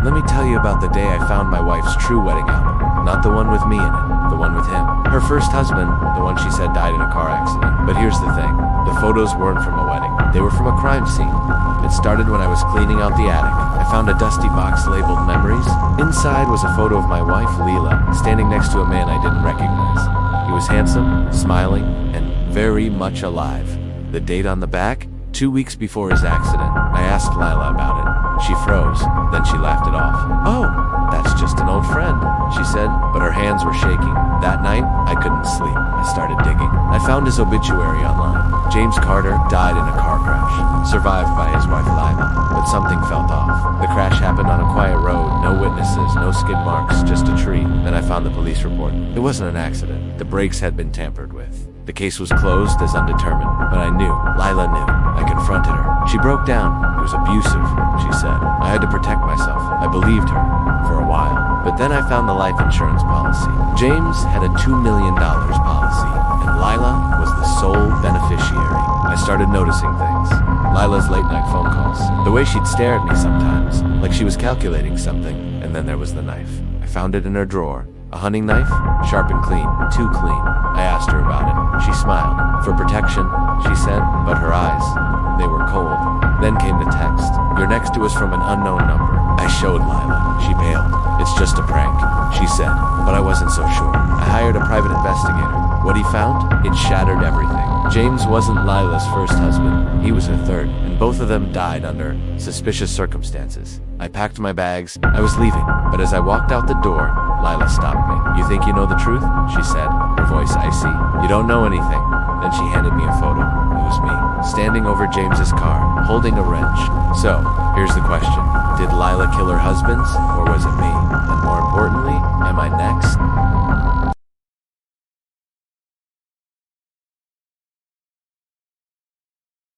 Let me tell you about the day I found my wife's true wedding album. Not the one with me in it, the one with him. Her first husband, the one she said died in a car accident. But here's the thing, the photos weren't from a wedding. They were from a crime scene. It started when I was cleaning out the attic. I found a dusty box labeled Memories. Inside was a photo of my wife, Leila, standing next to a man I didn't recognize. He was handsome, smiling, and very much alive. The date on the back? 2 weeks before his accident. I asked Lila about it. She froze, then she laughed it off. "Oh, that's just an old friend," she said, but her hands were shaking. That night, I couldn't sleep. I started digging. I found his obituary online. James Carter died in a car crash, survived by his wife Lila, but something felt off. The crash happened on a quiet road, no witnesses, no skid marks, just a tree. Then I found the police report. It wasn't an accident. The brakes had been tampered with. The case was closed as undetermined, but I knew. Lila knew. I confronted her. She broke down. It was abusive, she said. I had to protect myself. I believed her. For a while. But then I found the life insurance policy. James had a $2 million policy, and Lila was the sole beneficiary. I started noticing things. Lila's late-night phone calls. The way she'd stare at me sometimes, like she was calculating something. And then there was the knife. I found it in her drawer. A hunting knife? Sharp and clean. Too clean. I asked her about it. She smiled. For protection, she said, but her eyes, they were cold. Then came the text. "You're next to us from an unknown number." I showed Lila. She paled. "It's just a prank," she said, but I wasn't so sure. I hired a private investigator. What he found? It shattered everything. James wasn't Lila's first husband. He was her third, and both of them died under suspicious circumstances. I packed my bags. I was leaving, but as I walked out the door, Lila stopped me. "You think you know the truth?" she said, her voice icy. "You don't know anything." Then she handed me a photo. It was me, standing over James's car, holding a wrench. So, here's the question. Did Lila kill her husbands, or was it me? And